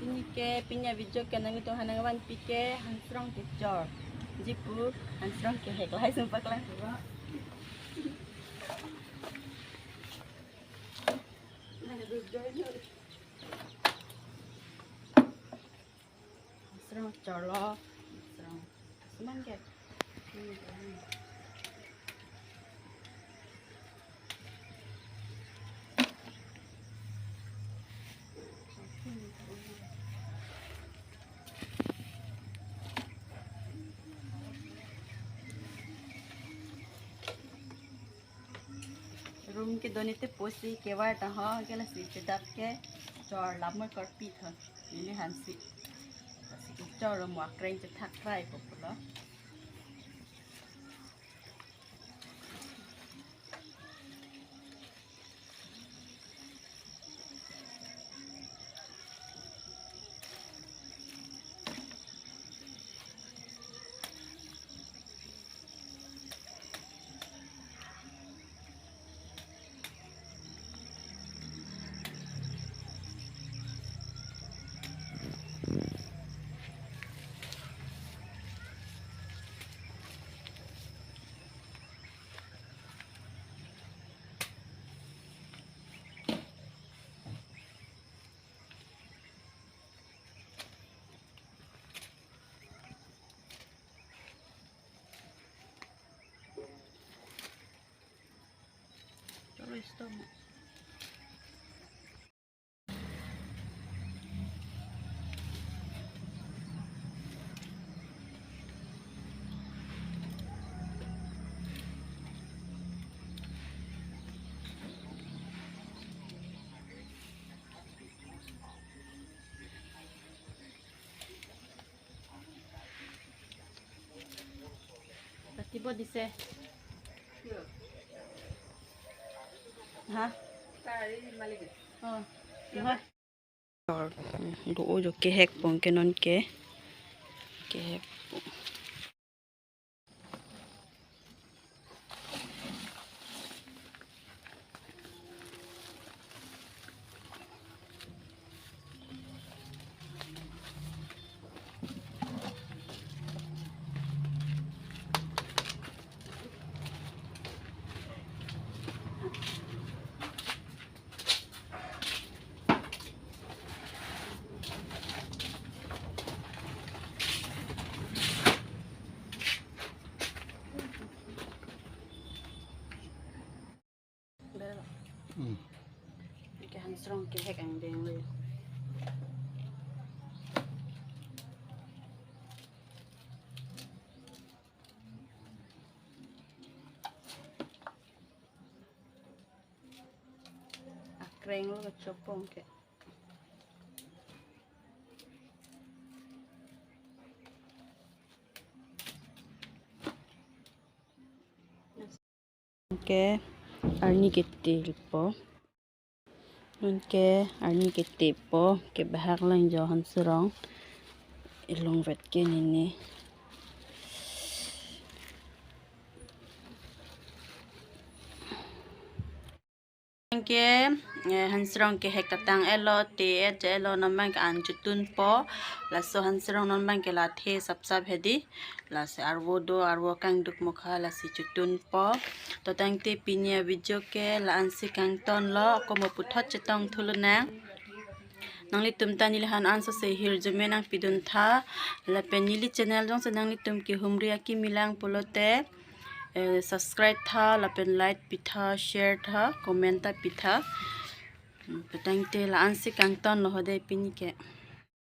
Pini ke pinya video ke nang itu hanangawan pike hansrong ke jor. Jipu hansrong ke hek lai sumpah kelang. Hansrong jor lo. Hansrong. Seman ke. Room के दोनों ते पोसी के वार ता हा के ला सी चदाप के चोर लामर करपी था इने हांसी सी चोर मुआक्रें च थक राय पोपुला Estamos. Tiba dice. Hả? Đủ rồi kihek pong cái non kihek cái Hansen kihek ang dengเลยAkreng lo kecopong ke ke arni ketil po ke arni ketip po ke bahak lang jo Hansen ilong vet ke nini ke Hansen ke hekatang elo te elo namang an jutun po laso Hansen namang ke la the sap sap hedi la se arwodo arwo kang duk mokha la si jutun po to tang te pinya video ke la an si kang ton lo ko mo puthot chetong thuluna nangli tum tani han an so se hir jume nang pidun tha la penili channel jong se nangli tum ki humria ki milang polote subscribe tha la pen like pitha share tha comment ta pitha petang te la an si kang ton lo hode pini ke